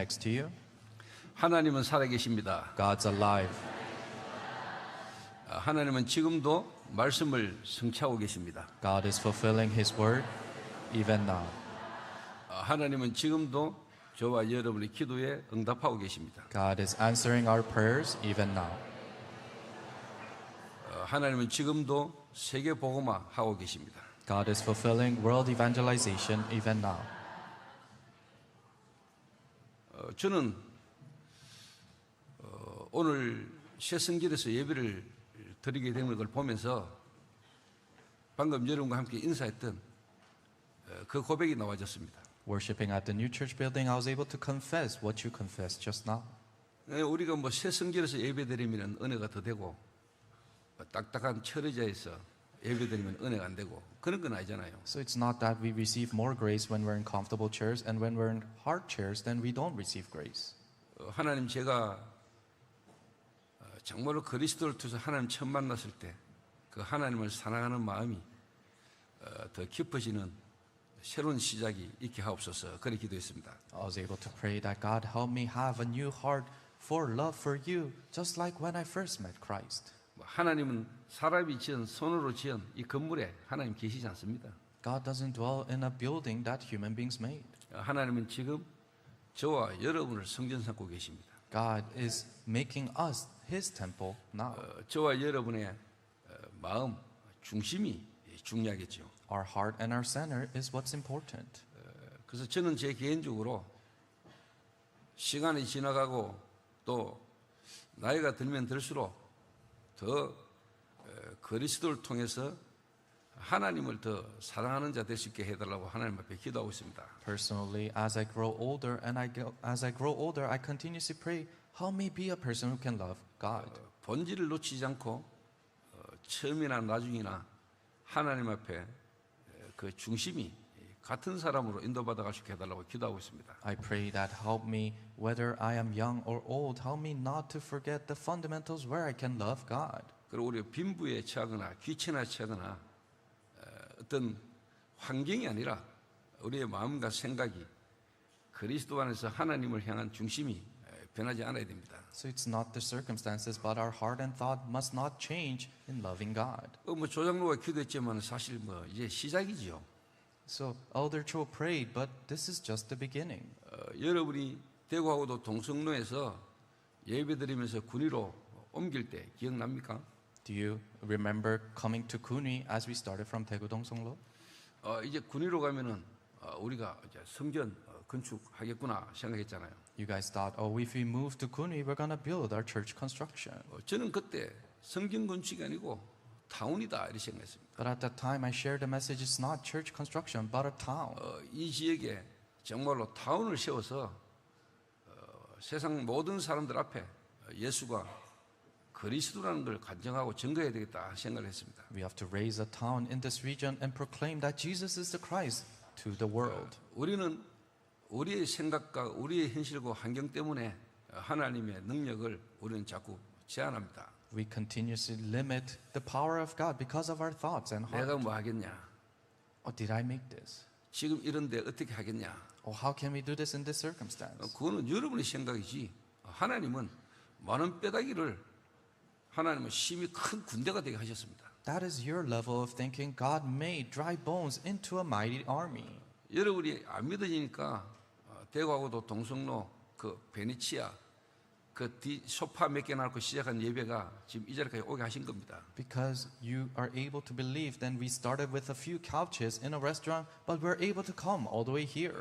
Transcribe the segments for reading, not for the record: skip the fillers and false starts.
next to you. 하나님은 살아계십니다. God's alive. 하나님은 지금도 말씀을 성취하고 계십니다. God is fulfilling His word even now. 하나님은 지금도 저와 여러분의 기도에 응답하고 계십니다. God is answering our prayers even now. 하나님은 지금도 세계 복음화 하고 계십니다. God is fulfilling world evangelization even now. 저는 오늘 새성길에서 예배를 드리게 되는 걸 보면서 방금 여러분과 함께 인사했던 그 고백이 나와졌습니다. Worshipping at the new church building, I was able to confess what you confessed just now. 우리가 뭐 새성길에서 예배 드리면 은혜가 더 되고 딱딱한 철의자에서 예배 드리면 은혜가 안 되고 그런 건 아니잖아요. So it's not that we receive more grace when we're in comfortable chairs, and when we're in hard chairs, then we don't receive grace. 하나님 제가 정말로 그리스도를 통해서 하나님 처음 만났을 때 그 하나님을 사랑하는 마음이 더 깊어지는 새로운 시작이 있게 하옵소서. 그렇게 기도했습니다. I was able to pray that God help me have a new heart for love for you, just like when I first met Christ. 하나님은 사람이 지은 손으로 지은 이 건물에 하나님 계시지 않습니다. God doesn't dwell in a building that human beings made. 하나님은 지금 저와 여러분을 성전 삼고 계십니다. God is making us His temple now. 저와 여러분의 마음 중심이 중요하겠죠. Our heart and our center is what's important. 그래서 저는 제 개인적으로 시간이 지나가고 또 나이가 들면 들수록 더 그리스도를 통해서 하나님을 더 사랑하는 자 될 수 있게 해달라고 하나님 앞에 기도하고 있습니다. Personally, as I grow older I continuously pray, help me be a person who can love God. 본질을 놓치지 않고 처음이나 나중이나 하나님 앞에 그 중심이 같은 사람으로 인도받아 갈 수 있게 해달라고 기도하고 있습니다. I pray that help me, whether I am young or old, help me not to forget the fundamentals where I can love God. 그리고 우리가 빈부에 처하거나 귀천에 처하거나 어떤 환경이 아니라 우리의 마음과 생각이 그리스도 안에서 하나님을 향한 중심이 변하지 않아야 됩니다. So it's not the circumstances, but our heart and thought must not change in loving God. 뭐 조장로가 기도했지만 사실 뭐 이제 시작이지요. So Elder Cho prayed, but this is just the beginning. 여러분이 대구하고도 동성로에서 예배드리면서 군위로 옮길 때 기억납니까? Do you remember coming to Kuni as we started from Daegu Dongseonglo? 이제 군위로 가면은 우리가 이제 성전 건축하겠구나 생각했잖아요. You guys thought, oh, if we move to Kuni, we're gonna build our church construction. 저는 그때 성전 건축이 아니고 타운이다 이렇게 생각했습니다. But at that time, I shared the message: it's not church construction, but a town. 이 지역에 정말로 타운을 세워서 세상 모든 사람들 앞에 예수가 그리스도라는 걸 간증하고 증거해야 되겠다 생각을 했습니다. We have to raise a town in this region and proclaim that Jesus is the Christ to the world. 우리는 우리의 생각과 우리의 현실과 환경 때문에 하나님의 능력을 우리는 자꾸 제한합니다. We continuously limit the power of God because of our thoughts and 내가 heart. 뭐 하겠냐? Oh, did I make this? 지금 이런데 어떻게 하겠냐? Oh, how can we do this in this circumstance? 그거는 여러분의 생각이지. 하나님은 많은 뼈다귀를 하나님은 힘이 큰 군대가 되게 하셨습니다. That is your level of thinking. God made dry bones into a mighty army. 여러분이 안 믿어지니까 대구하고도 동성로 그 베네치아 그 소파 몇 개 놓고 시작한 예배가 지금 이 자리까지 오게 하신 겁니다. Because you are able to believe, then we started with a few couches in a restaurant, but we're able to come all the way here.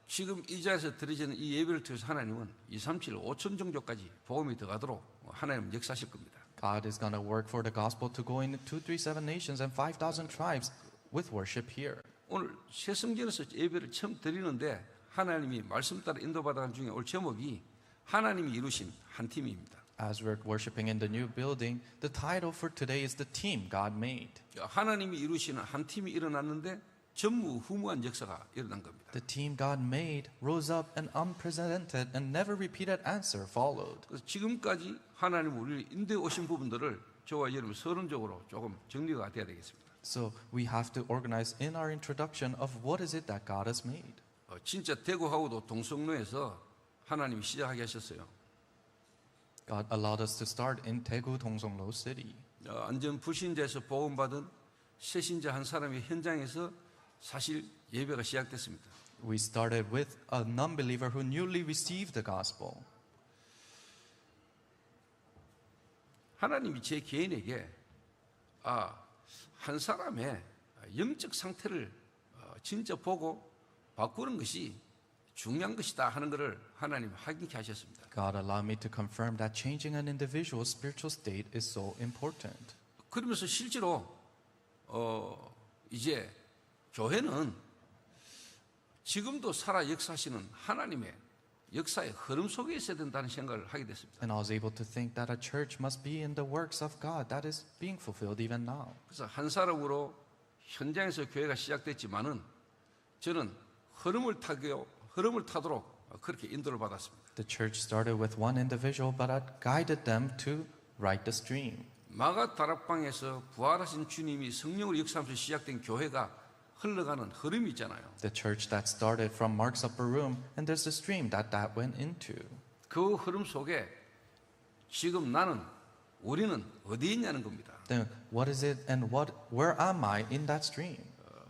지금 이 자리에서 드려지는 이 예배를 통해서 하나님은 2, 3, 7, 5천 정도까지 복음이 들어가도록 하나님은 역사하실 겁니다. God is going to work for the gospel to go in 2, 3, 7 nations and 5,000 tribes with worship here. 오늘 새성전에서 예배를 처음 드리는데 하나님이 말씀 따라 인도받아간 중에 오늘 제목이 하나님이 이루신 한 팀입니다. As we're worshiping in the new building, the title for today is The Team God Made. 하나님이 이루시는 한 팀이 일어났는데 전무후무한 역사가 일어난 겁니다. The team God made rose up, and unprecedented and never repeated answer followed. 그래서 지금까지 하나님 우리를 인도해 오신 부분들을 저와 여러분 서론적으로 조금 정리가 돼야 되겠습니다. So we have to organize in our introduction of what is it that God has made. 진짜 대구하고도 동성로에서 하나님이 시작하게 하셨어요. God allowed us to start in Daegu Dongseonglo City. 완전 불신자에서 복음받은 새신자 한 사람이 현장에서 사실 예배가 시작됐습니다. We started with a non-believer who newly received the gospel. 하나님이 제 개인에게 한 사람의 영적 상태를 진짜 보고 바꾸는 것이 중요한 것이다 하는 것을 하나님 확인케 하셨습니다. God allowed me to confirm that changing an individual's spiritual state is so important. 그러면서 실제로 이제 교회는 지금도 살아 역사하시는 하나님의 역사의 흐름 속에 있어야 된다는 생각을 하게 됐습니다. And I was able to think that a church must be in the works of God that is being fulfilled even now. 그래서 한 사람으로 현장에서 교회가 시작됐지만은 저는 흐름을 타도록 그렇게 인도를 받았습니다. The church started with one individual, but I guided them to right the stream. 마가 다락방에서 부활하신 주님이 성령으로 역사하면서 시작된 교회가 흘러가는 흐름이 있잖아요. The church that started from Mark's upper room, and there's a stream that went into. 그 흐름 속에 지금 우리는 어디에 있냐는 겁니다. Then what is it and where am I in that stream?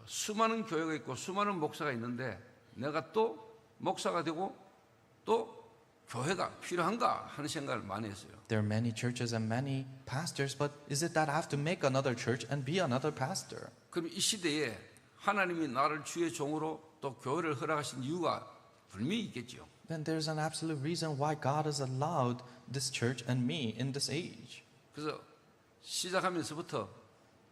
수많은 교회가 있고 수많은 목사가 있는데 내가 또 목사가 되고 또 교회가 필요한가 하는 생각을 많이 했어요. There are many churches and many pastors, but is it that I have to make another church and be another pastor? 그럼 이 시대에 하나님이 나를 주의 종으로 또 교회를 허락하신 이유가 분명히 있겠죠. Then there's an absolute reason why God has allowed this church and me in this age. 그래서 시작하면서부터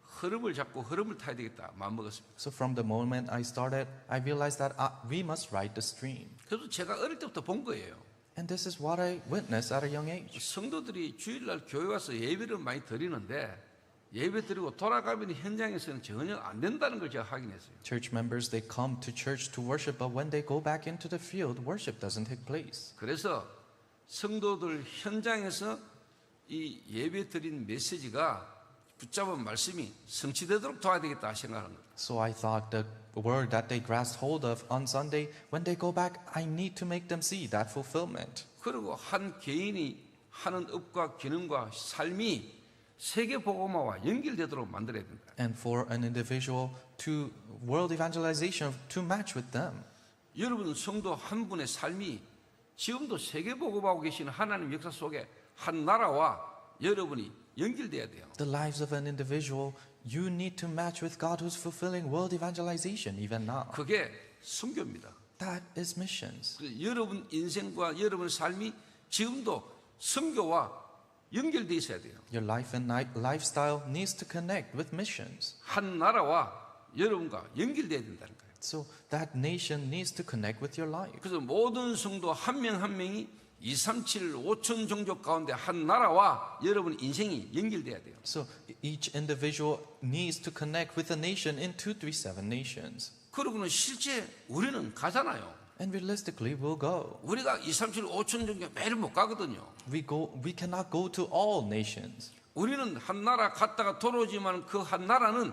흐름을 잡고 흐름을 타야 되겠다 마음먹었습니다. So from the moment I started, I realized that we must ride the stream. 그래서 제가 어릴 때부터 본 거예요. And this is what I witnessed at a young age. 성도들이 주일날 교회 와서 예배를 많이 드리는데 예배 드리고 돌아가면 현장에서는 전혀 안 된다는 걸 제가 확인했어요. Church members, they come to church to worship, but when they go back into the field, worship doesn't take place. 그래서 성도들 현장에서 이 예배 드린 메시지가 붙잡은 말씀이 성취되도록 도와야 되겠다 생각하는 거예요. So I thought the word that they grasped hold of on Sunday, when they go back, I need to make them see that fulfillment. 그리고 한 개인이 하는 업과 기능과 삶이 세계 복음화와 연결되도록 만들어야 된다. And for an individual to world evangelization to match with them. 여러분 성도 한 분의 삶이 지금도 세계 복음하고 계시는 하나님 역사 속에 한 나라와 여러분이 연결돼야 돼요. The lives of an individual, you need to match with God who's fulfilling world evangelization even now. 그게 선교입니다. That is missions. 여러분 인생과 여러분 삶이 지금도 선교와 연결돼 있어야 돼요. Your life and lifestyle needs to connect with missions. 한 나라와 여러분과 연결돼야 된다는 거예요. So that nation needs to connect with your life. 그래서 모든 성도 한 명 한 명이 2, 3, 7, 5천 종족 가운데 한 나라와 여러분 인생이 연결돼야 돼요. So each individual needs to connect with a nation in 237 nations. 그러고는 실제 우리는 가잖아요. And realistically, we'll go. 우리가 2, 3, 7, 5천 종족 매일 못 가거든요. We cannot go to all nations. 우리는 한 나라 갔다가 돌아오지만 그 한 나라는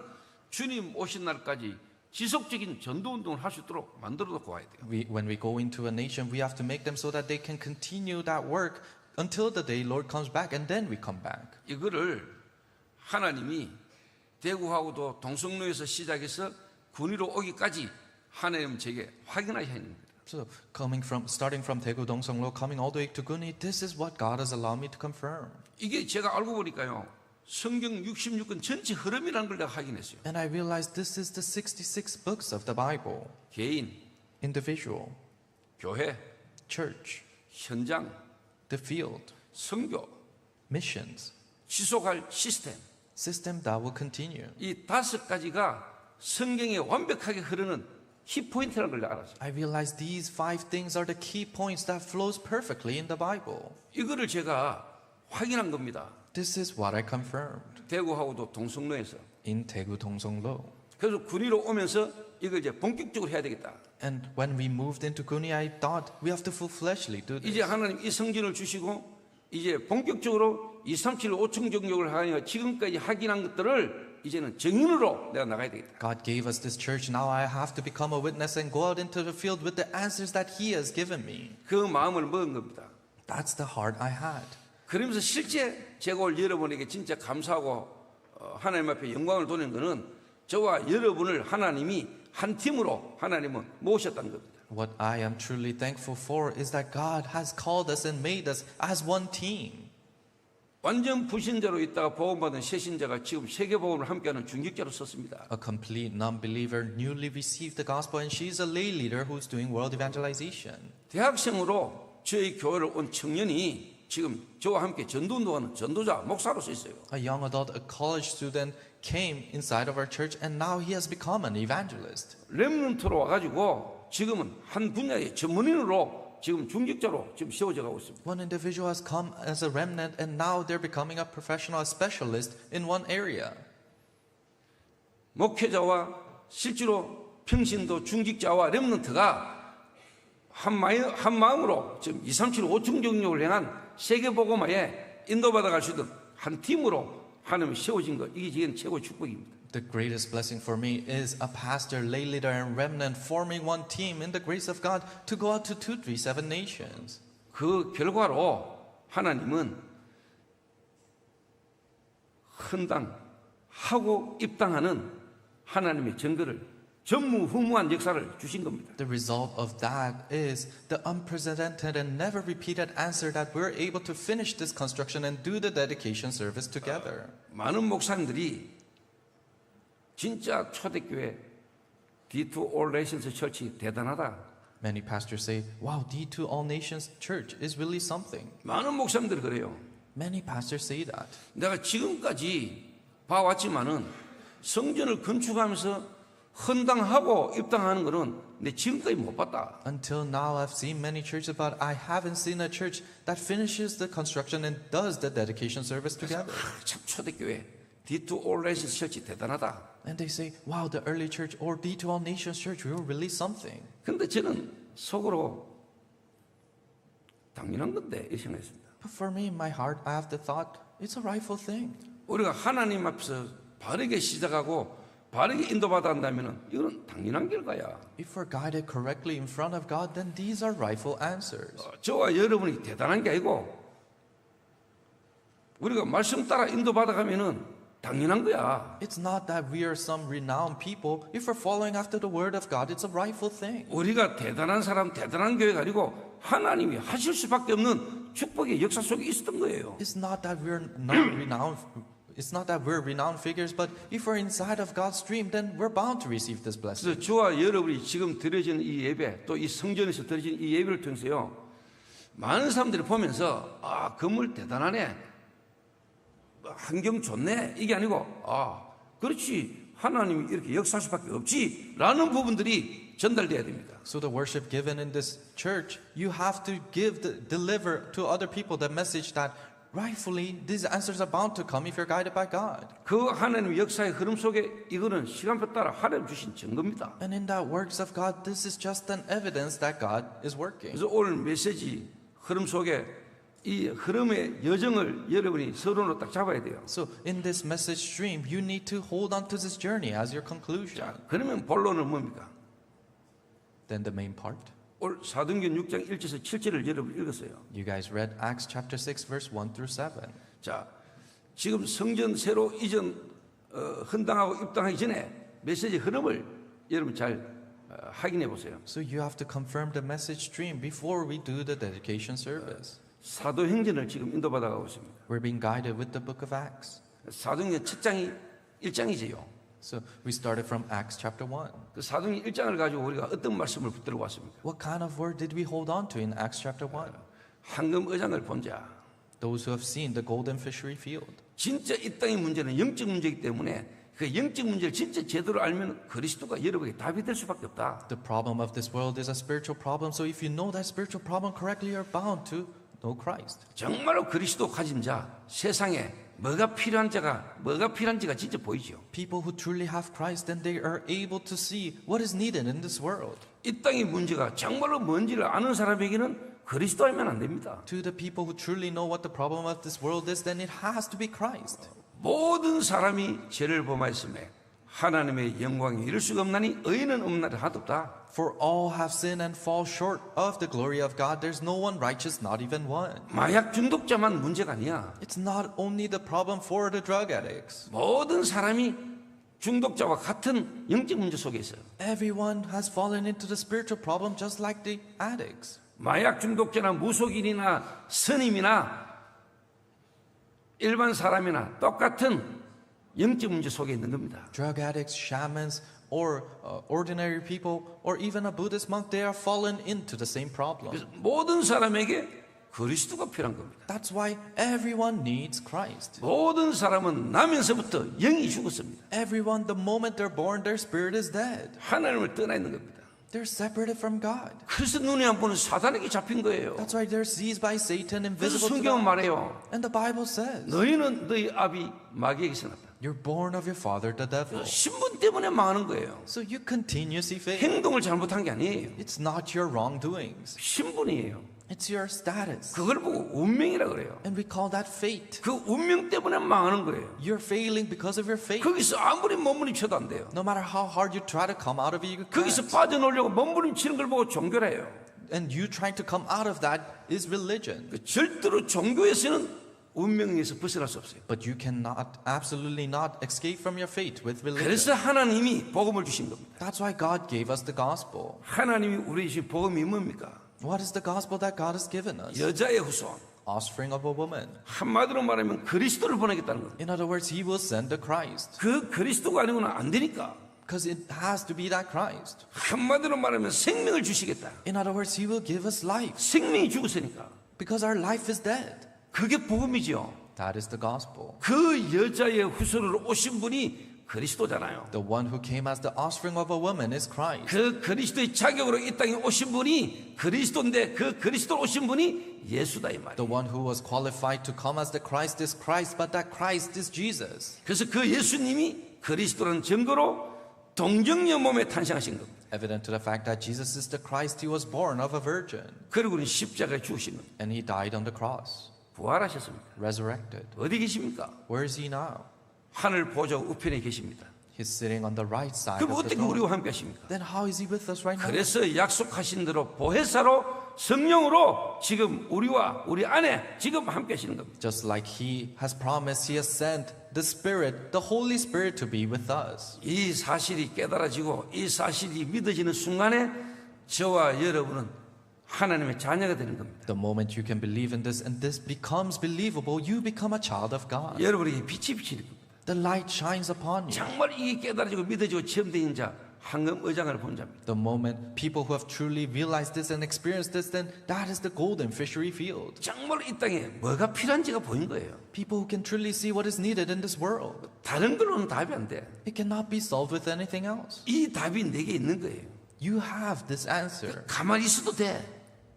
주님 오신 날까지 지속적인 전도 운동을 할 수 있도록 만들어 놓고 와야 돼요. When we go into a nation, we have to make them so that they can continue that work until the day Lord comes back, and then we come back. 이거를 하나님이 대구하고도 동성로에서 시작해서 군위로 오기까지 하나님 제게 확인하셔야 합니다. So starting from Daegu Dongseonglo, coming all the way to Guni, this is what God has allowed me to confirm. 이게 제가 알고 보니까요. 성경 66권 전체 흐름이라는 걸 내가 확인했어요. And I realized this is the 66 books of the Bible. 개인, Individual, 교회, church, 현장, the field, 선교, missions, 지속할 시스템. system that will continue. 이 5가지가 성경에 완벽하게 흐르는 키포인트라는 걸 알았어요. I realized these 5 things are the key points that flows perfectly in the Bible. 이거를 제가 확인한 겁니다. This is what I confirmed 대구하고도 동성로에서. in Daegu Dongseonglo. 그래서 군위로 오면서 이걸 이제 본격적으로 해야 되겠다. And when we moved into Guni, I thought we have to full fleshly do 이제 this. 하나님 이 성전을 주시고 이제 본격적으로 2, 3, 7, 5천 종족을 하여 지금까지 확인한 것들을 이제는 증인으로 내가 나가야 되겠다. God gave us this church. Now I have to become a witness and go out into the field with the answers that He has given me. 그 마음을 먹은 겁니다. That's the heart I had. 그러면서 실제 제가 올 여러분에게 진짜 감사하고 하나님 앞에 영광을 돌리는 것은 저와 여러분을 하나님이 한 팀으로 하나님은 모으셨다는 겁니다. What I am truly thankful for is that God has called us and made us as one team. 완전 불신자로 있다가 복음받은 새신자가 지금 세계복음을 함께하는 중직자로 썼습니다. A complete non-believer newly received the gospel, and she's a lay leader who's doing world evangelization. 대학생으로 저희 교회를 온 청년이 지금 저와 함께 전도운동하는 전도자, 목사로서 있어요. A young adult, a college student, came inside of our church, and now he has become an evangelist. 렘넌트로 와가지고 지금은 한 분야의 전문인으로 지금 중직자로 지금 세워져 가고 있습니다. One individual has come as a remnant, and now they're becoming a professional, a specialist in one area. 목회자와 실제로 평신도 중직자와 렘넌트가 한 마음으로 지금 237, 5층 정력을 향한 세계복음화에 인도받아 갈 수 있는 한 팀으로 하나님이 세워진 것, 이게 지금 최고의 축복입니다. The greatest blessing for me is a pastor, lay leader, and remnant forming one team in the grace of God to go out to 237 nations. 그 결과로 하나님은 헌당하고 입당하는 하나님의 증거를 전무후무한 역사를 주신 겁니다. The result of that is the unprecedented and never repeated answer that we're able to finish this construction and do the dedication service together. 많은 목사님들이 진짜 초대교회 D2 All Nations Church 대단하다. Many pastors say, wow, D2 All Nations Church is really something. 많은 목사님들이 그래요. Many pastors say that. 내가 지금까지 봐왔지만은 성전을 건축하면서 헌당하고 입당하는 것은 내 지금까지 못 봤다. Until now, I've seen many churches, but I haven't seen a church that finishes the construction and does the dedication service together. 참 초대교회 D2 All Nations Church 대단하다. And they say, wow, the early church or D2 All Nations Church, we were really something. 근데 저는 속으로 당연한 건데 이렇게 생각했습니다. But for me, in my heart, I have the thought, it's a rightful thing. 우리가 하나님 앞에서 바르게 시작하고 바르게 인도받아 한다면 이건 당연한 결과야. If we're guided correctly in front of God, then these are rightful answers. 저와 여러분이 대단한 게 아니고 우리가 말씀 따라 인도받아 가면은 당연한 거야. It's not that we are some renowned people. If we're following after the word of God, it's a rightful thing. 우리가 대단한 사람, 대단한 교회가 아니고 하나님이 하실 수밖에 없는 축복의 역사 속에 있었던 거예요. It's not that we're not renowned. It's not that we're renowned figures, but if we're inside of God's stream, then we're bound to receive this blessing. 그래서 저와 여러분이 지금 드려지는 이 예배, 또 이 성전에서 드려지는 이 예배를 통해서요, 많은 사람들이 보면서 아, 건물 대단하네, 환경 좋네, 이게 아니고 아, 그렇지, 하나님이 이렇게 역사할 수밖에 없지 라는 부분들이 전달돼야 됩니다. So the worship given in this church, you have to deliver to other people the message that rightfully these answers are bound to come if you're guided by God. 그 하나님의 역사의 흐름 속에 이거는 시간표 따라 하나님 주신 증거입니다. And in that works of God, this is just an evidence that God is working. 그래서 오늘 메시지 흐름 속에 이 흐름의 여정을 여러분이 서론으로 딱 잡아야 돼요. So in this message stream, you need to hold on to this journey as your conclusion. 자, 그러면 본론은 뭡니까? Then the main part. 오늘 사도행전 6장 1절에서 7절을 여러분 읽었어요. You guys read Acts chapter 6 verse 1 through 7. 자, 지금 성전 새로 이전 헌당하고 입당하기 전에 메시지 흐름을 여러분 잘 확인해 보세요. So you have to confirm the message stream before we do the dedication service. 사도행전을 지금 인도받아 가고 있습니다. We're being guided with the book of Acts. 사도행전 첫 장이 1장이지요. So we started from Acts chapter 1. 그 사도행전 1장을 가지고 우리가 어떤 말씀을 붙들고 왔습니까? What kind of word did we hold on to in Acts chapter 1? 황금 의장을 본 자. Those who have seen the golden fishery field. 진짜 이 땅의 문제는 영적 문제이기 때문에 그 영적 문제를 진짜 제대로 알면 그리스도가 여러분에게 답이 될 수밖에 없다. The problem of this world is a spiritual problem. So if you know that spiritual problem correctly, you're bound to know Christ. 정말로 그리스도 가진 자, 세상에 뭐가 필요한지가 진짜 보이죠. People who truly have Christ, then they are able to see what is needed in this world. 이 땅의 문제가 정말로 뭔지를 아는 사람에게는 그리스도 알면 안 됩니다. To the people who truly know what the problem of this world is, then it has to be Christ. 모든 사람이 죄를 범하였음에 하나님의 영광에 이를 수가 없나니 의인은 없나니 하나도 없다. For all have sinned and fall short of the glory of God. There's no one righteous, not even one. 마약 중독자만 문제가 아니야. It's not only the problem for the drug addicts. 모든 사람이 중독자와 같은 영적 문제 속에 있어요. Everyone has fallen into the spiritual problem just like the addicts. 마약 중독자나 무속인이나 스님이나 일반 사람이나 똑같은 영적 문제 속에 있는 겁니다. Drug addicts, shamans, or ordinary people, or even a Buddhist monk, they are fallen into the same problem. 그래서 모든 사람에게 그리스도가 필요한 겁니다. That's why everyone needs Christ. 모든 사람은 나면서부터 영이 죽었습니다. Everyone, the moment they're born, their spirit is dead. 하나님을 떠나 있는 겁니다. They're separated from God. 그래서 눈에 안 보는 사단에게 잡힌 거예요. That's why they're seized by Satan, 그래서 invisible to 성경은 God. 말해요. And the Bible says, 너희는 너희 아비 마귀에게서 났다. you're born of your father, the devil. 신분 때문에 망하는 거예요. So you continuously fail. 행동을 잘못한 게 아니에요. It's not your wrongdoings. 신분이에요. It's your status. 그걸 보고 운명이라 그래요. And we call that fate. 그 운명 때문에 망하는 거예요. You're failing because of your fate. 거기서 아무리 몸부림쳐도 안 돼요. No matter how hard you try to come out of it, you 거기서 can't. 빠져나오려고 몸부림치는 걸 보고 종교래요. And you trying to come out of that is religion. 절대로 종교에서는 운명에서 벗어날 수 없어요. But you cannot, absolutely not escape from your fate with religion. 그래서 하나님이 복음을 주신 겁니다. That's why God gave us the gospel. 하나님이 우리 주신 복음이 뭡니까? What is the gospel that God has given us? 여자의 후손. Offspring of a woman. 한마디로 말하면 그리스도를 보내겠다는 겁니다. In other words, He will send the Christ. 그 그리스도가 아니고는 안 되니까. Because it has to be that Christ. 한마디로 말하면 생명을 주시겠다. In other words, He will give us life. 생명이 죽었으니까. Because our life is dead. 그게 복음이죠. That is the gospel. 그 여자의 후손으로 오신 분이 그리스도잖아요. The one who came as the offspring of a woman is Christ. 그 그리스도의 자격으로 이 땅에 오신 분이 그리스도인데 그 그리스도로 오신 분이 예수다 이 말이에요. The one who was qualified to come as the Christ is Christ, but that Christ is Jesus. 그래서 그 예수님이 그리스도라는 증거로 동정녀 몸에 탄생하신 겁니다. Evident to the fact that Jesus is the Christ, He was born of a virgin. 그리고는 십자가에 죽으신 겁니다. And He died on the cross, 부활하셨습니다. resurrected. 어디 계십니까? Where is He now? 하늘 보좌 우편에 계십니다. He's sitting on the right side 그럼 of the 어떻게 throne. 우리와 함께 하십니까? Then how is He with us right now? 그래서 약속하신 대로 보혜사로 성령으로 지금 우리와 우리 안에 지금 함께 하시는 겁니다. Just like He has promised, He has sent the Spirit, the Holy Spirit to be with us. 이 사실이 깨달아지고 이 사실이 믿어지는 순간에 저와 여러분은 하나님의 자녀가 되는 겁니다. The moment you can believe in this and this becomes believable, you become a child of God. 여러분에게 빛이 비치는 겁니다. The light shines upon you. 정말 이게 깨달아지고 믿어지고 체험된 자 황금 의장을 본 자입니다. The moment people who have truly realized this and experienced this, then that is the golden fishery field. 정말 이 땅에 뭐가 필요한지가 보인 거예요. People who can truly see what is needed in this world. 다른 걸로는 답이 안 돼. It cannot be solved with anything else. 이 답이 내게 있는 거예요. You have this answer. 가만히 있어도 돼.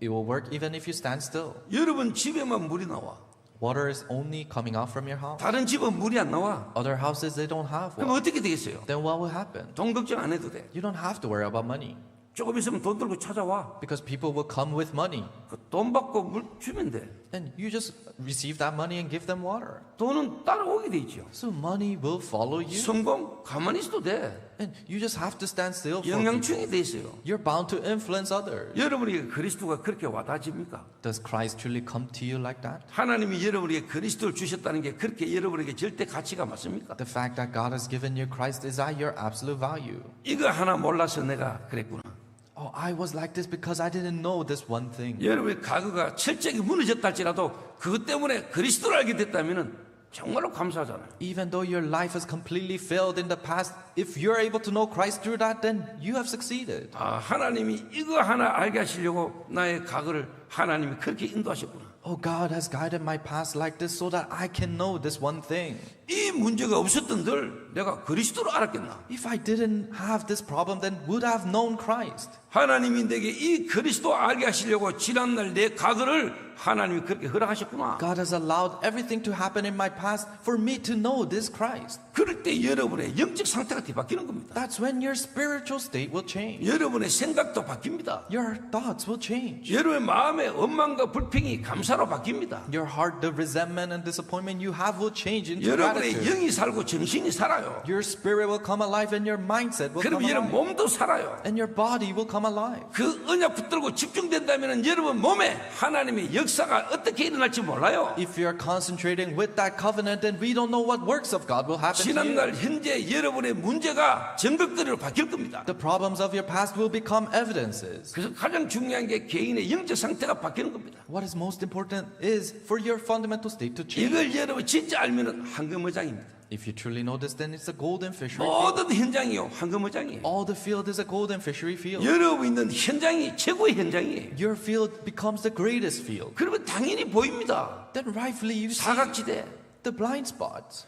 It will work even if you stand still. 여러분 집에만 물이 나와. Water is only coming out from your house. 다른 집은 물이 안 나와. Other houses, they don't have 그럼 water. 어떻게 되겠어요? Then what will happen? 돈 걱정 안 해도 돼. You don't have to worry about money. 조금 있으면 돈 들고 찾아와. Because people will come with money. 그 돈 받고 물 주면 돼. And you just receive that money and give them water. 돈은 따라오게 돼 있죠. So money will follow you. 성공 가만히 있어도 돼. And you just have to stand still for people. 영향충이 돼 있어요. You're bound to influence others. 여러분에게 그리스도가 그렇게 와닿습니까? Does Christ truly come to you like that? 하나님이 여러분에게 그리스도를 주셨다는 게 그렇게 여러분에게 절대 가치가 맞습니까? The fact that God has given you Christ, is that your absolute value? 이거 하나 몰라서 내가 그랬구나. Oh, I was like this because I didn't know this one thing. 여러분의 과거가 철저히 무너졌다 할지라도 그것 때문에 그리스도를 알게 됐다면 정말로 감사하잖아요. Even though your life has completely failed in the past, if you're able to know Christ through that, then you have succeeded. 아, 하나님이 이거 하나 알게 하시려고 나의 과거를 하나님이 그렇게 인도하셨구나. Oh, God has guided my past like this so that I can know this one thing. 이 문제가 없었던들 내가 그리스도를 알았겠나? If I didn't have this problem, then would I have known Christ? 하나님이 내게 이 그리스도 알게 하시려고 지난날 내 과거를 하나님이 그렇게 허락하셨구나. God has allowed everything to happen in my past for me to know this Christ. 그럴 때 여러분의 영적 상태가 뒤바뀌는 겁니다. That's when your spiritual state will change. 여러분의 생각도 바뀝니다. Your thoughts will change. 여러분의 마음의 원망과 불평이 감사로 바뀝니다. Your heart, the resentment and disappointment you have will change into 여러분의 gratitude. 영이 살고 정신이 살아요. Your spirit will come alive and your mindset will come 그럼 여러분 alive. 몸도 살아요. And your body will come alive. 그 언약 붙들고 집중된다면 여러분 몸에 하나님의 역사가 어떻게 일어날지 몰라요. If you are concentrating with that covenant, then we don't know what works of God will happen to you. 지난날 현재 여러분의 문제가 증거거리로 바뀔 겁니다. The problems of your past will become evidences. 그래서 가장 중요한 게 개인의 영적 상태가 바뀌는 겁니다. What is most important is for your fundamental state to change. 이걸 여러분 진짜 알면은 황금어장입니다. If you truly know this, then it's a golden fishery field. 모든 현장이요 황금어장이에요. All the field is a golden fishery field. 여러분 있는 현장이 최고의 현장이에요. Your field becomes the greatest field. 그러면 당연히 보입니다. Then rightfully you see 사각지대. the blind spots.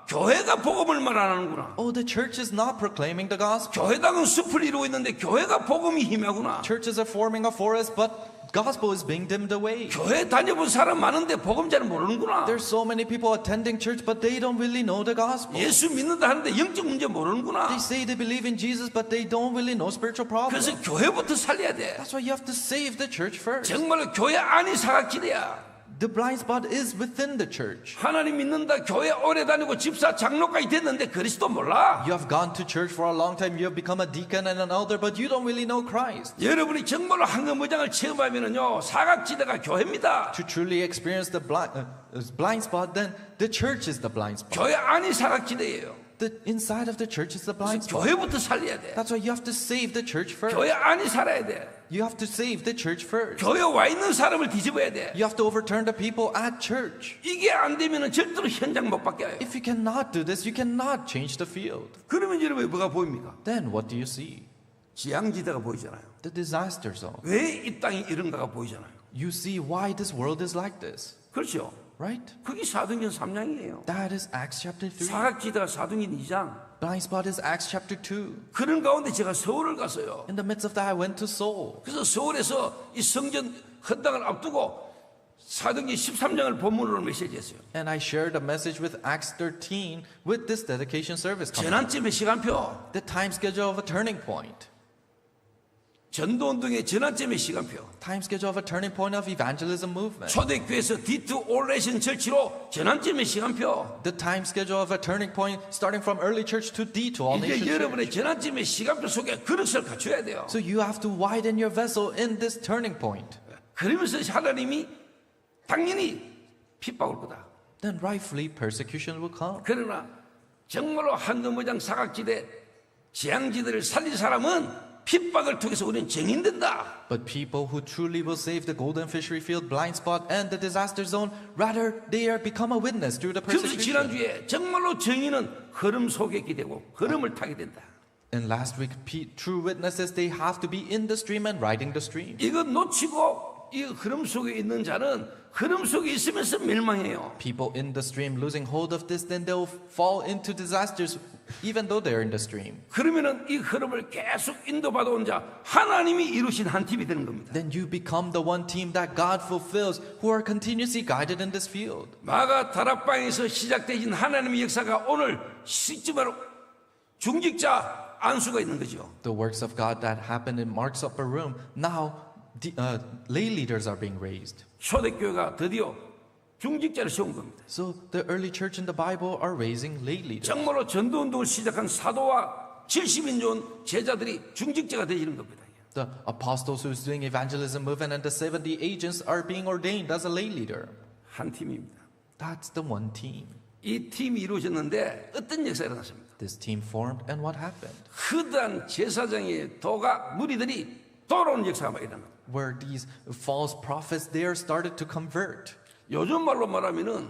교회가 복음을 말 안 하는구나. Oh, the church is not proclaiming the gospel. 교회당은 숲을 이루고 있는데 교회가 복음이 희미하구나. Churches are forming a forest, but gospel is being dimmed away. 교회 다녀본 사람 많은데 복음 잘 모르는구나. There's so many people attending church, but they don't really know the gospel. 예수 믿는다 하는데 영적 문제 모르는구나. They say they believe in Jesus, but they don't really know spiritual problems. 그래서 교회부터 살려야 돼. That's why you have to save the church first. 정말로 교회 안이 사각지대야. The blind spot is within the church. 하나님 믿는다 교회 오래 다니고 집사 장로까지 됐는데 그리스도 몰라. You have gone to church for a long time. You have become a deacon and an elder, but you don't really know Christ. 여러분이 정말로 황금의장을 체험하면은요 사각지대가 교회입니다. To truly experience the blind spot, then the church is the blind spot. 교회 안이 사각지대예요. The inside of the church is the blind spot. 교회부터 살려야 돼. That's why you have to save the church first. 교회 안이 살아야 돼. You have to save the church first. 교회 와 있는 사람을 뒤집어야 돼. You have to overturn the people at church. 이게 안 되면은 절대로 현장 못 바뀌어요. If you cannot do this, you cannot change the field. 그러면 여러분 뭐가 보입니까? Then what do you see? 지향지대가 보이잖아요. The disaster zone. 왜 이 땅이 이런가가 보이잖아요. You see why this world is like this, 그렇죠. right? 그게 사도행전 3장이에요. That is Acts chapter 3. 사각지대가 사도행전 2장. Blind spot is Acts chapter 2. 그런 가운데 제가 서울을 갔어요. In the midst of that, I went to Seoul. 그래서 서울에서 이 성전 헌당을 앞두고 사도행전 13장을 본문으로 메시지했어요. And I shared a message with Acts 13 with this dedication service coming. 재난점의 시간표, The time schedule of a turning point. 전도운동의 전환점의 시간표, Time schedule of a turning point of evangelism movement. 초대교회에서 D2 올레이션 철치로 전환점의 시간표. The time schedule of a turning point starting from early church to D to all 이제 nation 여러분의 church. 전환점의 시간표 속에 그릇을 갖춰야 돼요. So you have to widen your vessel in this turning point. 그러면서 하나님이 당연히 핍박을 거다. Then rightfully persecution will come. 그러나 정말로 한금의장 사각지대 재앙지대를 살릴 사람은 핍박을 통해서 우리는 증인된다. But people who truly will save the golden fishery field, blind spot, and the disaster zone, rather they are become a witness through the 그래서 persecution. 지난주에 정말로 증인은 흐름 속에 있게 되고 흐름을 타게 된다. And last week, true witnesses, they have to be in the stream and riding the stream. 이거 놓치고 이 흐름 속에 있는 자는 흐름 속에 있으면서 멸망해요. People in the stream losing hold of this, then they'll fall into disasters even though they're in the stream. 그러면은 이 흐름을 계속 인도받아 온 자 하나님이 이루신 한 팀이 되는 겁니다. Then you become the one team that God fulfills, who are continuously guided in this field. 마가 다락방에서 시작되진 하나님의 역사가 오늘 시점으로 중직자 안수가 있는 거죠. The works of God that happened in Mark's upper room, now lay leaders are being raised. 초대교회가 드디어 중직자를 세운 겁니다. So the early church in the Bible are raising lay leaders. 정말로 전도운동을 시작한 사도와 70인 좋은 제자들이 중직자가 되시는 겁니다. The apostles who's doing evangelism movement and the 70 agents are being ordained as a lay leader. 한 팀입니다. That's the one team. 이 팀이 이루어졌는데 어떤 역사가 일어났습니다. This team formed, and what happened? 허다한 제사장의 도가 무리들이 돌아오는 역사가 막 일어납니다. Where these false prophets there started to convert. 요즘 말로 말하면은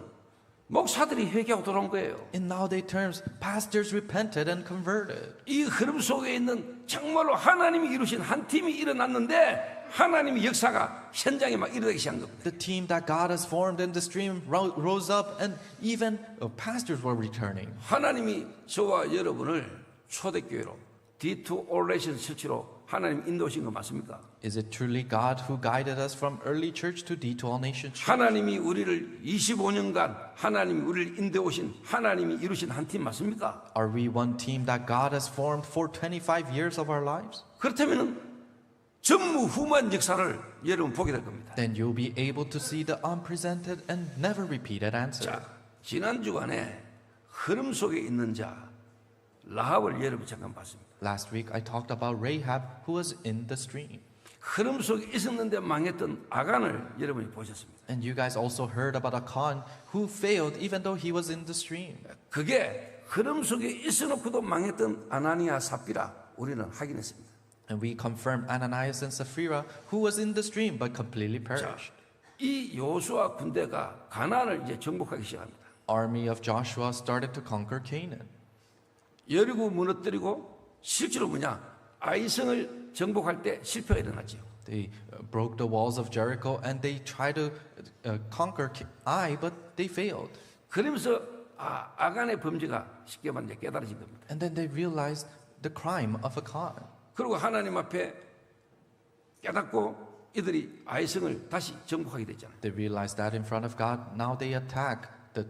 목사들이 회개하고 돌아온 거예요. In nowadays terms, pastors repented and converted. 이 흐름 속에 있는 정말로 하나님이 이루신 한 팀이 일어났는데 하나님의 역사가 현장에 막 일어나기 시작한 겁니다. The team that God has formed in the stream rose up, and even pastors were returning. 하나님이 저와 여러분을 초대교회로 D2 올레이션 처치로 하나님 인도하신 거 맞습니까? Is it truly God who guided us from early church to D2 All Nation Church? 하나님이 우리를 25년간 하나님이 우리를 인도하신 하나님이 이루신 한 팀 맞습니까? Are we one team that God has formed for 25 years of our lives? 그렇다면 전무후무한 역사를 여러분 보게 될 겁니다. Then you'll be able to see the unpresented and never repeated answer. 자, 지난 주간에 흐름 속에 있는 자 라합을 여러분 잠깐 봤습니다. Last week I talked about Rahab who was in the stream. 흐름 속에 있었는데 망했던 아간을 여러분이 보셨습니다. And you guys also heard about Achan who failed even though he was in the stream. 그게 흐름 속에 있어놓고도 망했던 아나니아 삽비라 우리는 확인했습니다. And we confirmed Ananias and Sapphira who was in the stream but completely perished. 이 여호수아 군대가 가나안을 이제 정복하기 시작합니다. Army of Joshua started to conquer Canaan. 여리고 무너뜨리고 실제로 뭐냐 아이성을 정복할 때 실패가 일어났죠. They broke the walls of Jericho and they tried to conquer Ai, but they failed. 그러면서 아간의 범죄가 쉽게 말해 깨달아진 겁니다. And then they realized the crime of Achan. 그리고 하나님 앞에 깨닫고 이들이 아이성을 다시 정복하게 됐잖아요. They realized that in front of God. Now they attack the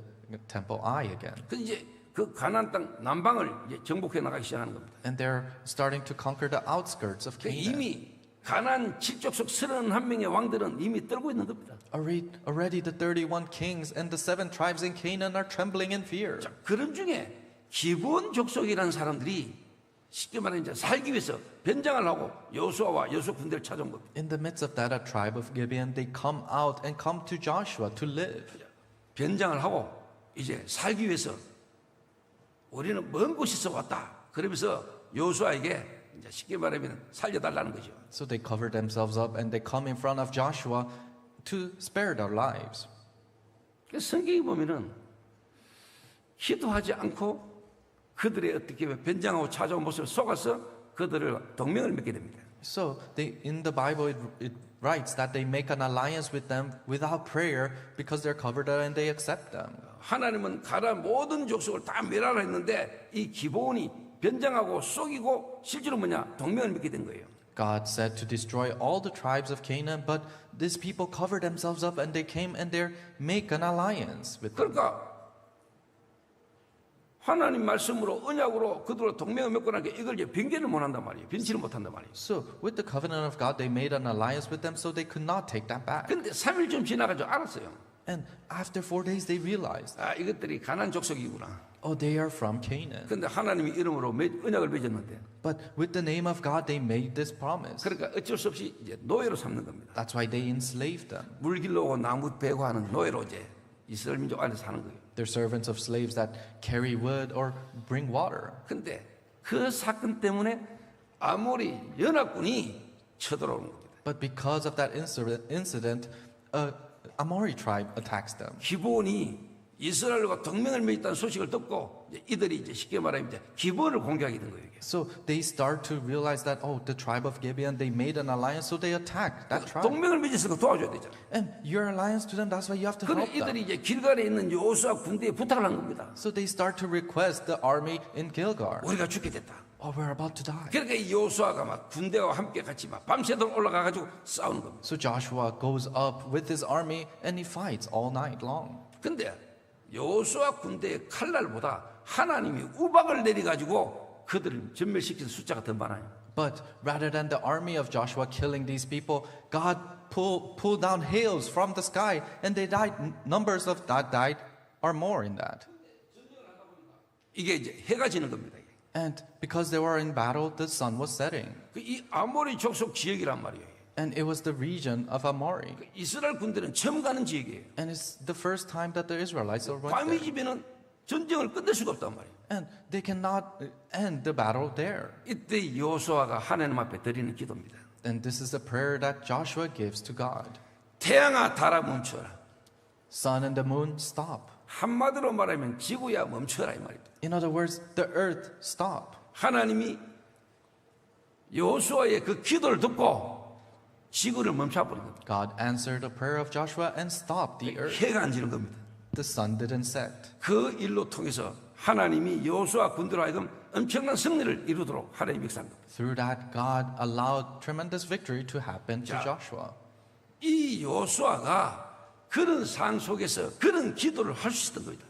temple Ai again. 그 이제 그 가나안 땅 남방을 이제 정복해 나가기 시작하는 겁니다. And they're starting to conquer the outskirts of Canaan. 이미 가나안 칠족속 31명의 왕들은 이미 떨고 있는 겁니다. Already the 31 kings and the 7 tribes in Canaan are trembling in fear. 자, 그런 중에 기본 족속이라는 사람들이 쉽게 말해 이제 살기 위해서 변장을 하고 여호수아와 여호수아 군대를 찾아온 겁니다. In the midst of that, a tribe of Gibeon, they come out and come to Joshua to live. 변장을 하고 이제 살기 위해서 우리는 먼 곳에서 왔다. 그러면서 여호수아에게 이제 쉽게 말하면 살려달라는 거죠. So they cover themselves up and they come in front of Joshua to spare their lives. 성경에 보면은 기도하지 않고 그들의 어떻게 변장하고 찾아온 모습을 속아서 그들을 동맹을 맺게 됩니다. So in the Bible it writes that they make an alliance with them without prayer because they're covered up and they accept them. 하나님은 가나안 모든 족속을 다 멸하라 했는데 이 기브온이 변장하고 속이고 실제로 뭐냐 동맹을 맺게 된 거예요. God said to destroy all the tribes of Canaan, but these people covered themselves up and they came and they make an alliance with them. 그러니까 하나님 말씀으로 언약으로 그들로 동맹을 맺고 나니까 이걸 이제 변개를 못 한단 말이에요. 변치를 못 한단 말이에요. So with the covenant of God, they made an alliance with them, so they could not take that back. 근데 3일 좀 지나가지고 알았어요. And after 4 days, they realized, 이것들이 가나안 족속이구나. oh, they are from Canaan. 근데 하나님이 이름으로 언약을 맺었는데, But with the name of God, they made this promise. 그러니까 어쩔 수 없이 이제 노예로 삼는 겁니다. That's why they enslaved them. 물 길러오고 나무 베고 하는 노예로 이제 이스라엘 민족 안에서 사는 거예요. They're servants of slaves that carry wood or bring water. 근데 그 사건 때문에 아모리 연합군이 쳐들어오는 겁니다. But because of that incident, Amori tribe attacks them. 기브온이 이스라엘과 동맹을 맺었다는 소식을 듣고 이들이 이제 쉽게 말하면 이제 기브온을 공격하게 된 거예요. 이게. So they start to realize that, oh, the tribe of Gibeon, they made an alliance, so they attacked that tribe. 동맹을 맺었으니까 도와줘야 되잖아. And your alliance to them, that's why you have to 그래 help them. 이들이 이제 길갈에 있는 여호수아 군대에 부탁을 한 겁니다. So they start to request the army in Gilgal. 우리가 죽게 됐다. Oh, we're about to die. 그러니까 이 여호수아가 막 군대와 함께 같이 막 밤새도록 올라가 가지고 싸우는 겁니다. So Joshua goes up with his army and he fights all night long. 근데 여호수아 군대의 칼날보다 하나님이 우박을 내려 가지고 그들을 전멸시킨 숫자가 더 많아요. But rather than the army of Joshua killing these people, God pulled down hails from the sky and they died. Numbers of that died are more in that. 이게 이제 해가 지는 겁니다. And because they were in battle, the sun was setting. 이 아모리 족속 지역이란 말이에요. And it was the region of Amori. 이스라엘 군대는 처음 가는 지역이에요. And it's the first time that the Israelites went 밤이 there. 지면은 전쟁을 끝낼 수가 없단 말이에요. And they cannot end the battle there. 이때 여호수아가 하나님 앞에 드리는 기도입니다. And this is the prayer that Joshua gives to God. 태양아 달아 멈춰라. Sun and the moon, stop. 한마디로 말하면 지구야 멈춰라 이 말입니다. In other words, the earth, stop. 하나님이 여호수아의 그 기도를 듣고 지구를 멈춰버린 겁니다. God answered the prayer of Joshua and stopped the earth. 해가 안 지는 겁니다. The sun didn't set. 그 일로 통해서 하나님이 여호수아 군대로 하여금 엄청난 승리를 이루도록 하나님 역사한 겁니다. Through that, God allowed tremendous victory to happen to 자. Joshua. 이 여호수아가 그런 상황 속에서 그런 기도를 할 수 있었던 겁니다.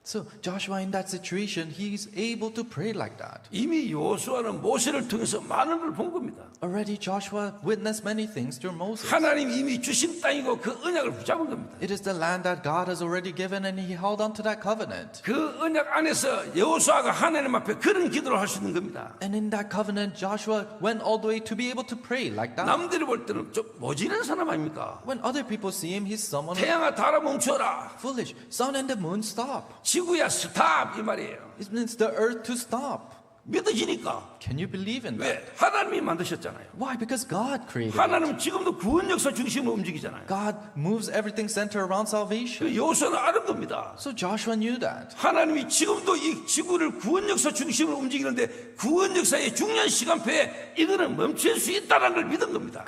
So Joshua in that situation, he's able to pray like that. 이미 여호수아는 모세를 통해서 많은 걸 본 겁니다. Already Joshua witnessed many things through Moses. 하나님 이미 주신 땅이고 그 언약을 붙잡은 겁니다. It is the land that God has already given and he held on to that covenant. 그 언약 안에서 여호수아가 하나님 앞에 그런 기도를 할 수 있는 겁니다. And in that covenant, Joshua went all the way to be able to pray like that. 남들이 볼 때는 좀 모질한 사람 아닙니까? When other people see him, he's someone 태양아 달아 멈춰라. foolish. Sun and the moon stop. 지구야 스탑 이 말이에요. It means the earth to stop. 믿어지니까. Can you believe in that? 왜? 하나님이 만드셨잖아요. Why? Because God created it. 하나님은 지금도 구원 역사 중심으로 움직이잖아요. God moves everything centered around salvation. 그 여호수아는 아는 겁니다. So Joshua knew that. 하나님이 지금도 이 지구를 구원 역사 중심으로 움직이는데 구원 역사의 중요한 시간표에 이거는 멈출 수 있다는 걸 믿은 겁니다.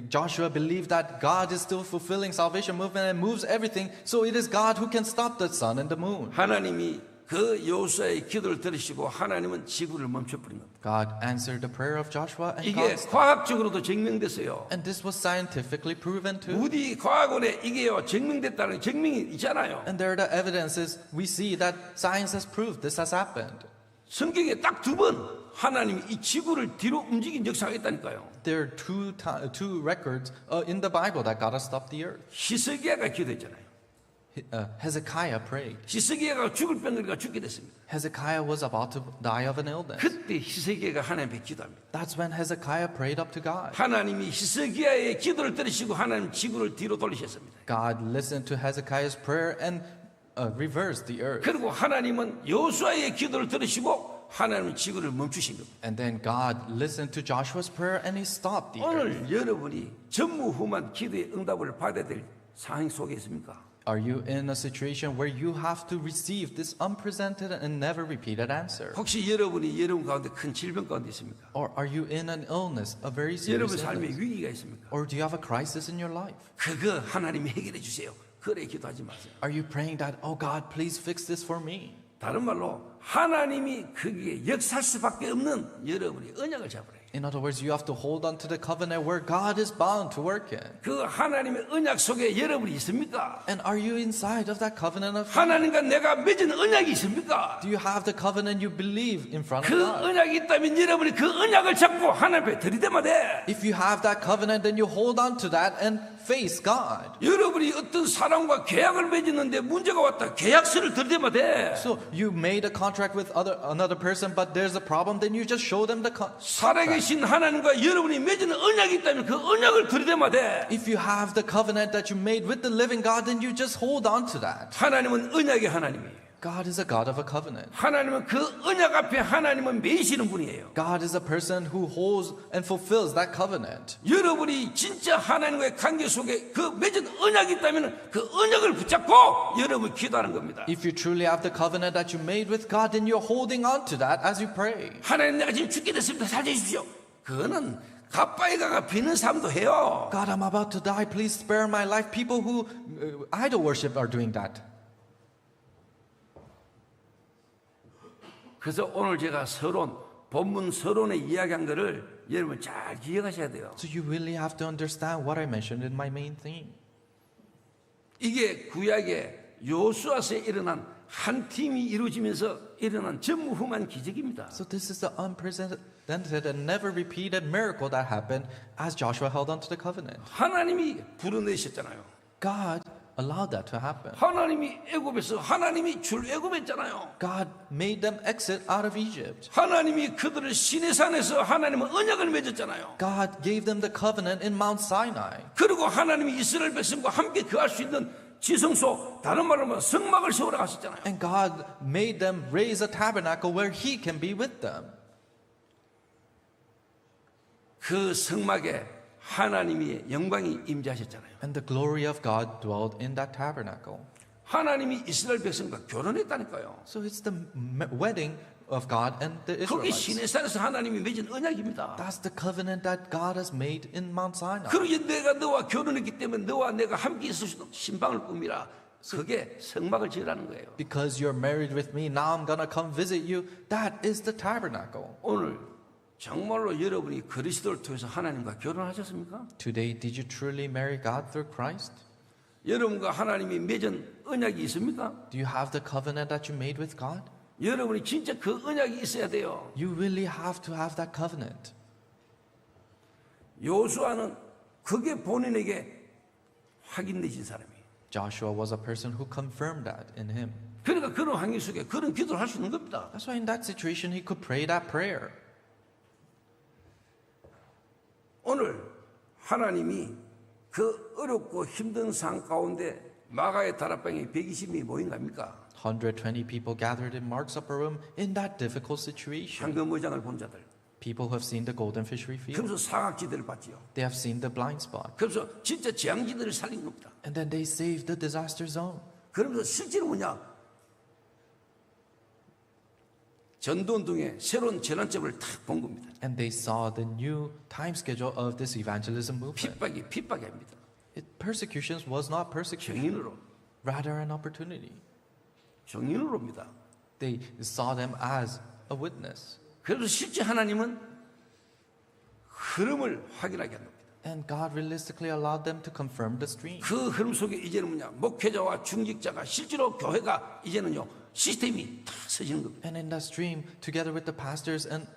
Joshua believed that God is still fulfilling salvation movement and moves everything. So it is God who can stop the sun and the moon. 하나님이 그 여호수아의 기도를 들으시고 하나님은 지구를 멈춰버린 겁니다. God answered the prayer of Joshua and 이게 God stopped. 과학적으로도 증명됐어요. And this was scientifically proven too. 우리 과학원에 이게요 증명됐다는 증명이 있잖아요. And there are the evidences we see that science has proved this has happened. 성경에 딱 두 번 하나님이 이 지구를 뒤로 움직인 역사가 있다니까요. There are two records in the Bible that God has stopped the earth. 히스기야가 기도했잖아요. Hezekiah prayed. 히스기야가 죽을 병들이가 죽게 됐습니다. Hezekiah was about to die of an illness. 그때 히스기야가 하나님 앞에 기도합니다. That's when Hezekiah prayed up to God. 하나님이 히스기야의 기도를 들으시고 하나님 지구를 뒤로 돌리셨습니다. God listened to Hezekiah's prayer and reversed the earth. 그리고 하나님은 여호수아의 기도를 들으시고 하나님은 지구를 멈추신 겁니다. And then God listened to Joshua's prayer and he stopped the earth. 오늘 여러분이 전무후무한 기도의 응답을 받아야 될 상황 속에 있습니까? Are you in a situation where you have to receive this unprecedented and never repeated answer? 혹시 여러분이 여러분 가운데 큰 질병 가운데 있습니까? Or are you in an illness, a very 여러분 serious 삶에 illness? 위기가 있습니까? Or do you have a crisis in your life? 그거 하나님이 해결해 주세요. 그래 기도하지 마세요. Are you praying that, oh God, please fix this for me? 다른 말로 하나님이 거기에 역사할 수밖에 없는 여러분이 언약을 잡으래요. In other words, you have to hold on to the covenant where God is bound to work in. 그 하나님의 언약 속에 여러분이 있습니까? And are you inside of that covenant of faith? 하나님과 내가 맺은 언약이 있습니까? Do you have the covenant you believe in front of 그 God? 언약이 있다면 여러분이 그 언약을 잡고 하나님 앞에 들이대면 돼. If you have that covenant, then you hold on to that and face God. 여러분이 어떤 사람과 계약을 맺었는데 문제가 왔다. 계약서를 들이대면 돼. So you made a contract with another person, but there's a problem, then you just show them the contract. 살아계신 하나님과 여러분이 맺은 언약이 있다면 그 언약을 들이대면 돼. If you have the covenant that you made with the living God, then you just hold on to that. 하나님은 언약의 하나님이에요. God is a God of a covenant. 하나님은 그 언약 앞에 하나님은 매이시는 분이에요. God is a person who holds and fulfills that covenant. 여러분이 진짜 하나님과의 관계 속에 그 맺은 언약이 있다면 그 언약을 붙잡고 여러분 기도하는 겁니다. If you truly have the covenant that you made with God, then you're holding on to that as you pray. 하나님 내가 지금 죽게 됐습니다. 살려주십시오. 그거는 가빠이 가가 비는 사람도 해요. God, I'm about to die. Please spare my life. People who idol worship are doing that. 그래서 오늘 제가 본문 서론에 이야기한 거를 여러분 잘 기억하셔야 돼요. So you really have to understand what I mentioned in my main theme. 이게 구약의 여호수아서에 일어난 한 팀이 이루어지면서 일어난 전무후무한 기적입니다. So this is the unprecedented and never repeated miracle that happened as Joshua held on to the covenant. 하나님이 불어내셨잖아요. God allowed that to happen. 하나님이 애굽에서 하나님이 출애굽했잖아요. God made them exit out of Egypt. 하나님이 그들을 시내산에서 하나님은 언약을 맺었잖아요. God gave them the covenant in Mount Sinai. 그리고 하나님이 이스라엘 백성과 함께 거할 수 있는 지성소, 다른 말로 하면 성막을 세우라 하셨잖아요. And God made them raise a tabernacle where He can be with them. 그 성막에 하나님의 영광이 임재하셨잖아요. And the glory of God dwelled in that tabernacle. 하나님이 이스라엘 백성과 결혼했다니까요. So it's the wedding of God and the 거기 Israelites. 시내산에서 하나님이 맺은 언약입니다. That's the covenant that God has made in Mount Sinai. 그러기에 내가 너와 결혼했기 때문에 너와 내가 함께 있을 수 있는 신방을 꾸미라. 그게 성막을 지으라는 거예요. Because you're married with me, now I'm gonna come visit you. That is the tabernacle. 오늘 정말로 여러분이 그리스도를 통해서 하나님과 결혼하셨습니까? Today, did you truly marry God through Christ? 여러분과 하나님이 맺은 언약이 있습니까? Do you have the covenant that you made with God? 여러분이 진짜 그 언약이 있어야 돼요. You really have to have that covenant. 요수아는 그게 본인에게 확인되신 사람이에요. Joshua was a person who confirmed that in him. 그러니까 그런 환경 속에 그런 기도를 할 수 있는 겁니다. That's why in that situation he could pray that prayer. 오늘 하나님이 그 어렵고 힘든 상황 가운데 마가의 다락방에 120명이 모인 겁니까? 120 people gathered in Mark's upper room in that difficult situation. 황금어장을 본 자들. People who have seen the golden fishery field. 그래서 사각지대를 봤지요. They have seen the blind spot. 그래서 진짜 재앙지대를 살린 겁니다. And then they saved the disaster zone. 그러면서 실제로 뭐냐? 전도운동의 새로운 전환점을 탁 본 겁니다. And they saw the new time schedule of this evangelism movement. 핍박이 아닙니다. Persecutions was not persecution, 정인으로. rather an opportunity. 정인으로입니다. They saw them as a witness. 그래서 실제 하나님은 흐름을 확인하게 한 겁니다. And God realistically allowed them to confirm the stream. 그 흐름 속에 이제는 뭐냐? 목회자와 중직자가 실제로 교회가 이제는요 시스템이 다 서지는 겁니다. And in that stream, together with the pastors and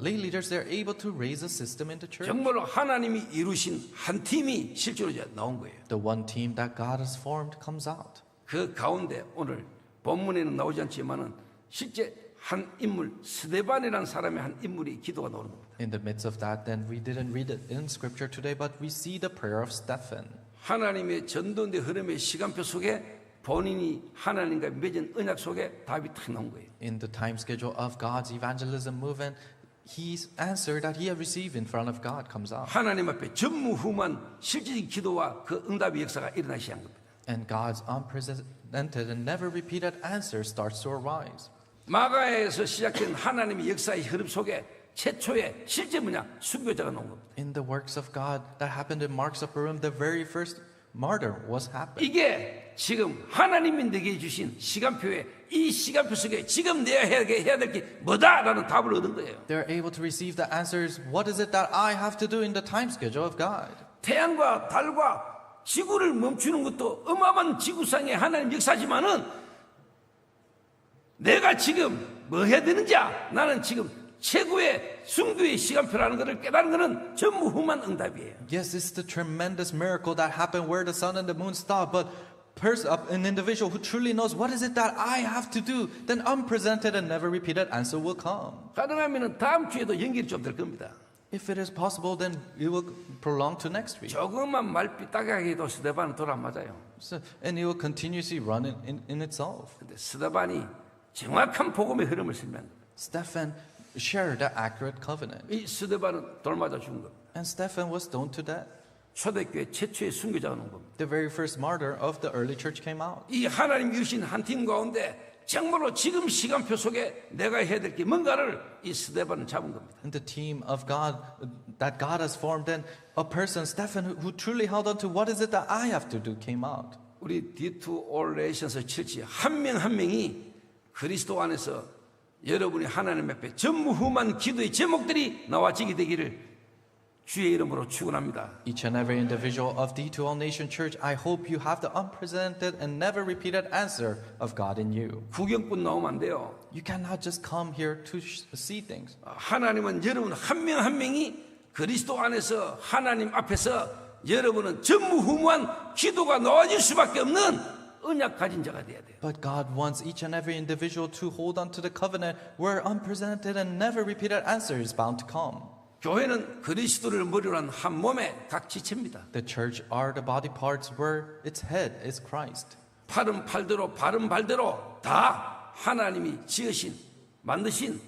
lay leaders, they're able to raise a system in the church. 정말로 하나님이 이루신 한 팀이 실제로 이제 나온 거예요. The one team that God has formed comes out. 그 가운데 오늘 본문에는 나오지 않지만은 실제 한 인물 스데반이라는 사람의 한 인물이 기도가 나오는 겁니다. In the midst of that, then we didn't read it in scripture today, but we see the prayer of Stephen. 하나님의 전도의 흐름의 시간표 속에 본인이 하나님과 맺은 언약 속에 답이 탁 나온 거예요. In the time schedule of God's evangelism movement, his answer that he had received in front of God comes out. 하나님 앞에 전무후무한 실질적인 기도와 그 응답의 역사가 일어나기 시작한 겁니다. And God's unprecedented and never repeated answer starts to arise. 마가에서 시작된 하나님의 역사의 흐름 속에 최초의 실제 뭐냐? 순교자가 나온 겁니다. In the works of God that happened in Mark's upper room, the very first martyr was happening. 이게 지금 하나님이 내게 주신 시간표에 이 시간표 속에 지금 내가 해야 될 게 뭐다라는 답을 얻은 거예요. They're able to receive the answers. What is it that I have to do in the time schedule of God? 태양과 달과 지구를 멈추는 것도 어마어마한 지구상의 하나님 역사지만은 내가 지금 뭐 해야 되는지 나는 지금 최고의 순교의 시간표라는 것을 깨달은 것은 전무후무한 응답이에요. Yes, it's the tremendous miracle that happened where the sun and the moon stopped, but an individual who truly knows what is it that I have to do, then unprecedented and never repeated answer will come. 가능하면 다음 주에도 연결이 좀 될 겁니다. If it is possible, then it will prolong to next week. 조금만 말빛 따가게 해도 스데반은 돌아 맞아요. And it will continuously run in itself. 근데 스데반이 정확한 복음의 흐름을 설명한 겁니다. Stephen shared the accurate covenant. 이 스데반은 돌 맞아 죽은 겁니다. And Stephen was stoned to death. 초대교회 최초의 순교자가 나온 겁니다. The very first martyr of the early church came out. 이 하나님 주신 한 팀 가운데 정말로 지금 시간표 속에 내가 해야 될 게 뭔가를 이 스데반은 잡은 겁니다. In the team of God that God has formed, then a person, Stephen, who truly held on to what is it that I have to do, came out. 우리 D2 All Nations 철치 한 명 한 명이 그리스도 안에서 여러분이 하나님 앞에 전무후무한 기도의 제목들이 나와지게 되기를 주의 이름으로 축원합니다. Each and every individual of D2 All Nation Church, I hope you have the unprecedented and never repeated answer of God in you. 구경꾼 나오면 안 돼요. You cannot just come here to see things. 하나님은 여러분 한 명 한 명이 그리스도 안에서 하나님 앞에서 여러분은 전무후무한 기도가 나와질 수밖에 없는 언약 가진 자가 돼야 돼요. But God wants each and every individual to hold on to the covenant where unprecedented and never repeated answer is bound to come. 교회는 그리스도를 머리로 한 한 몸의 각 지체입니다. The church are the body parts where its head is Christ. 팔은 팔대로 발은 발대로 다 하나님이 지으신 만드신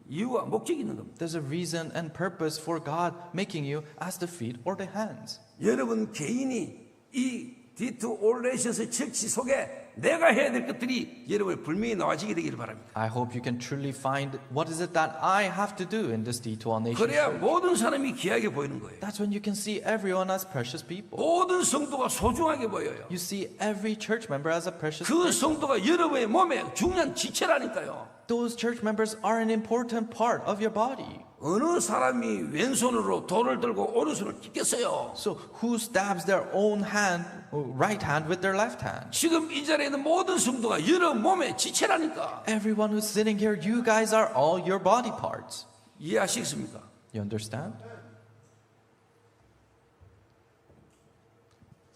이유와 목적이 있는 겁니다. There's a reason and purpose for God making you as the feet or the hands. 여러분 개인이 이 D2 All Nations 철치 속에 내가 해야 될 것들이 여러분의 분명히 나와지게 되기를 바랍니다. I hope you can truly find what is it that I have to do in this D2All Nation 그래야 Church. 모든 사람이 귀하게 보이는 거예요. That's when you can see everyone as precious people. 모든 성도가 소중하게 보여요. You see every church member as a precious 그 person. 성도가 여러분의 몸에 중요한 지체라니까요. Those church members are an important part of your body. 어느 사람이 왼손으로 돌을 들고 오른손을 찢겠어요. So who stabs their own hand, right hand with their left hand? 지금 이 자리에 있는 모든 성도가 여러 몸의 지체라니까. Everyone who's sitting here, you guys are all your body parts. 이해하시겠습니까? You understand?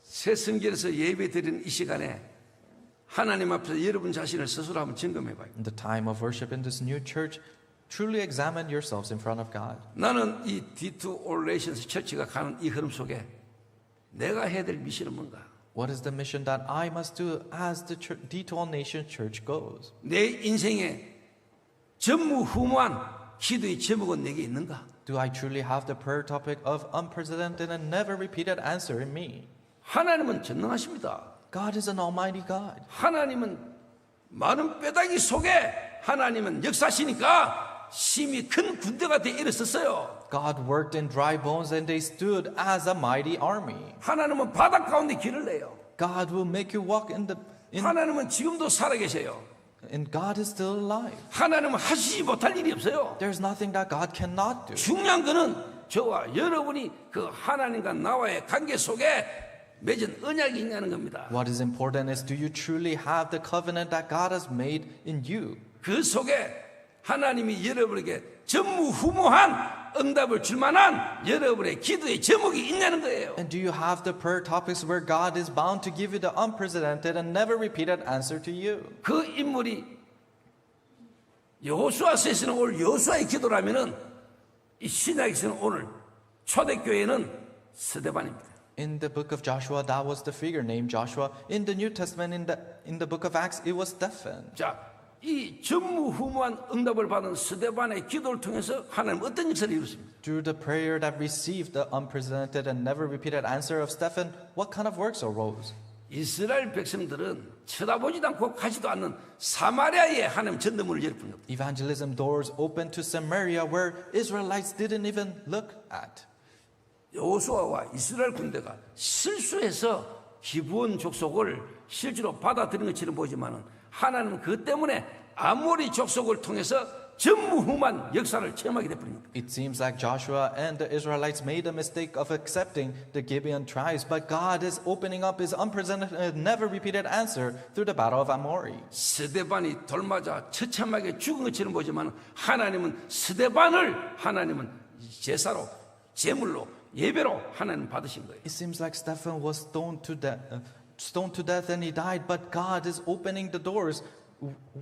새 성전에서 예배 드리는 이 시간에 하나님 앞에서 여러분 자신을 스스로 한번 점검해 봐요. In the time of worship in this new church, truly examine yourselves in front of God. 나는 이 D2 All Nations 처치가 가는 이 흐름 속에 내가 해야 될 미션은 뭔가? What is the mission that I must do as the D2All Nation Church goes? 내 인생에 전무후무한 기도의 제목은 내게 있는가? Do I truly have the prayer topic of unprecedented and never repeated answer in me? 하나님은 전능하십니다. God is an almighty God. 하나님은 많은 뼈다귀 속에 하나님은 역사시니까 심히 큰 군대가 돼 일어섰어요. God worked in dry bones and they stood as a mighty army. 하나님은 바닷 가운데 길을 내요. God will make you walk in 하나님은 지금도 살아계세요. and God is still alive. 하나님은 하시지 못할 일이 없어요. There's nothing that God cannot do. 중요한 거는 저와 여러분이 그 하나님과 나와의 관계 속에 맺은 언약이 있냐는 겁니다. What is important is, do you truly have the covenant that God has made in you? 그 속에 하나님이 여러분에게 전무후무한 응답을 줄 만한 여러분의 기도의 제목이 있냐는 거예요. And do you have the prayer topics where God is bound to give you the unprecedented and never repeated answer to you? 그 인물이 여호수아서에서는 오늘 여호수아의 기도라면은 이 신약에서는 오늘 초대교회는 스데반입니다. In the book of Joshua, that was the figure named Joshua. In the New Testament, in the book of Acts, it was Stephen. 자, 이 전무후무한 응답을 받은 스데반의 기도를 통해서 하나님 어떤 역사를 이루었습니다. Through the prayer that received the unprecedented and never repeated answer of Stephen, what kind of works arose? 이스라엘 백성들은 쳐다보지도 않고 가지도 않는 사마리아에 하나님 전도문을 열었습니다. Evangelism doors opened to Samaria where Israelites didn't even look at. 여호수아와 이스라엘 군대가 실수해서 기브온 족속을 실제로 받아들인 것처럼 보이지만은 하나님은 그 때문에 아모리 족속을 통해서 전무후무한 역사를 체험하게 되었습니다. It seems like Joshua and the Israelites made a mistake of accepting the Gibeon tribes, but God is opening up his unprecedented and never repeated answer through the battle of Amori. 스데반이 돌맞아 처참하게 죽은 것처럼 보지만 하나님은 스데반을 하나님은 제사로 제물로 예배로 하나님 받으신 거예요. It seems like Stephen was stoned to death and he died, but God is opening the doors,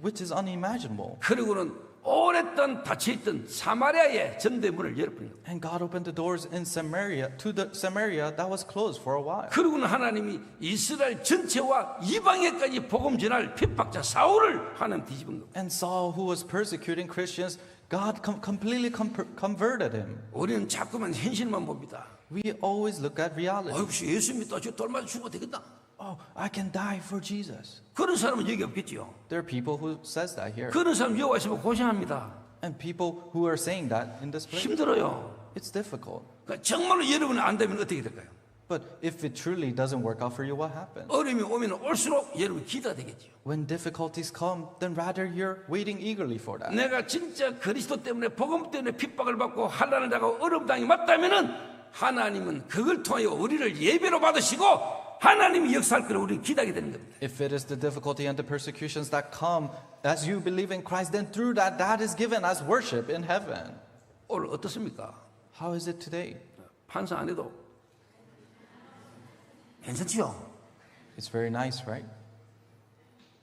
which is unimaginable. 그리고는 오랫동안 닫혀있던 사마리아의 전도의 문을 열어버린 겁니다. And God opened the doors in Samaria to the Samaria that was closed for a while. 그리고는 하나님이 이스라엘 전체와 이방에까지 복음 전할 핍박자 사울을 하나님 뒤집은 겁니다. And Saul, who was persecuting Christians, God completely converted him. 우리는 자꾸만 현실만 봅니다. We always look at reality. 혹시 예수 믿다 저 돌맞아 죽어도 되겠다. Oh, I can die for Jesus. 그런 사람은 여기 없겠지요. There are people who says that here. 그런 사람 여기 와서 고생합니다. And people who are saying that in this place. 힘들어요. It's difficult. 그러니까 정말로 여러분이 안 되면 어떻게 될까요? But if it truly doesn't work out for you, what happens? 어려움이 오면 올수록 여러분 기도가 되겠죠. When difficulties come, then rather you're waiting eagerly for that. 내가 진짜 그리스도 때문에 복음 때문에 핍박을 받고 환난을 당하고 어려움 당이 맞다면은 하나님은 그걸 통하여 우리를 예배로 받으시고 하나님이 역사할 거를 우리는 기대하게 되는 겁니다. If it is the difficulty and the persecutions that come as you believe in Christ, then through that, that is given as worship in heaven. 오늘 어떻습니까? How is it today? 판사 안 해도 괜찮지요? It's very nice, right?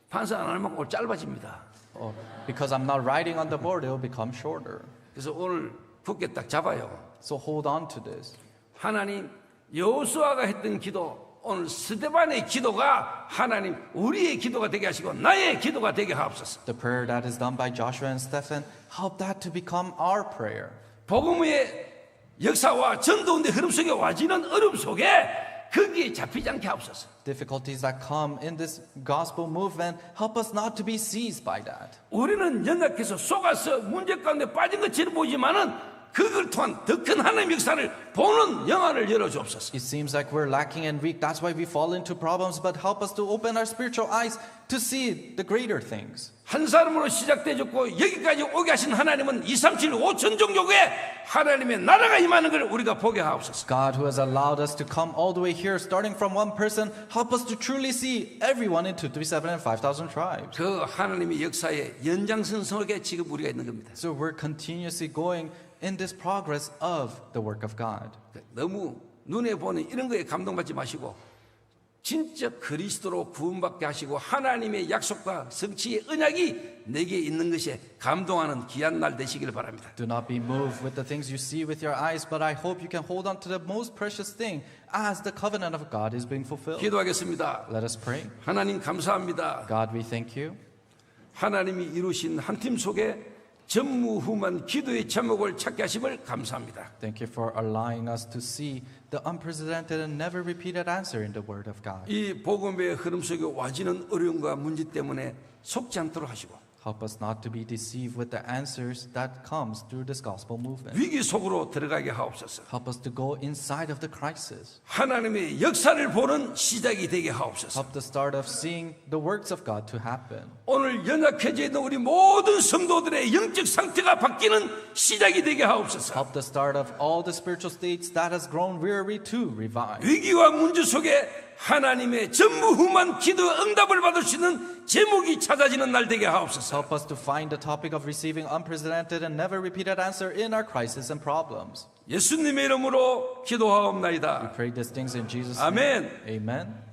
판사 안 하면 오늘 짧아집니다. Oh, because I'm not writing on the board, it will become shorter. 그래서 오늘 굳게 딱 잡아요. So hold on to this. 하나님 여호수아가 했던 기도 오늘 스데반의 기도가 하나님 우리의 기도가 되게 하시고 나의 기도가 되게 하옵소서. The prayer that is done by Joshua and Stephen, help that to become our prayer. 복음의 역사와 전도운의 흐름 속에 와지는 어려움 속에 거기에 잡히지 않게 하옵소서. difficulties that come in this gospel movement, help us not to be seized by that. 우리는 연약해서 속아서 문제 가운데 빠진 것처럼 보지만은 그걸 통한 더 큰 하나님의 역사를 보는 영안을 열어주옵소서. It seems like we're lacking and weak. That's why we fall into problems. But help us to open our spiritual eyes to see the greater things. 한 사람으로 시작되었고 여기까지 오게 하신 하나님은 237 5천 종족에 하나님의 나라가 임하는 걸 우리가 보게 하옵소서. God who has allowed us to come all the way here, starting from one person, help us to truly see everyone into 3,700 and 5,000 tribes. 그 하나님의 역사의 연장선 속에 지금 우리가 있는 겁니다. So we're continuously going in this progress of the work of God. 너무 눈에 보는 이런 거에 감동받지 마시고 진짜 그리스도로 구원받게 하시고 하나님의 약속과 성취의 언약이 내게 있는 것에 감동하는 귀한 날 되시길 바랍니다. Do not be moved with the things you see with your eyes, but I hope you can hold on to the most precious thing as the covenant of God is being fulfilled. 기도하겠습니다. Let us pray. 하나님 감사합니다. God, we thank you. 하나님이 이루신 한 팀 속에 전무후무한 기도의 제목을 찾게 하심을 감사합니다. Thank you for allowing us to see the unprecedented and never repeated answer in the Word of God. 이 복음의 흐름 속에 와지는 어려움과 문제 때문에 속지 않도록 하시고 Help us not to be deceived with the answers that comes through this gospel movement. 위기 속으로 들어가게 하옵소서. Help us to go inside of the crisis. 하나님의 역사를 보는 시작이 되게 하옵소서. Help the start of seeing the works of God to happen. 오늘 연약해져 있는 우리 모든 성도들의 영적 상태가 바뀌는 시작이 되게 하옵소서. Help the start of all the spiritual states that has grown weary to revive. 위기와 문제 속에 하나님의 전무후무한 기도 응답을 받을 수 있는 제목이 찾아지는 날 되게 하옵소서. Help us to find the topic of receiving unprecedented and never repeated answer in our crisis and problems. 예수님의 이름으로 기도하옵나이다. We pray these things in Jesus' 아멘. name. Amen.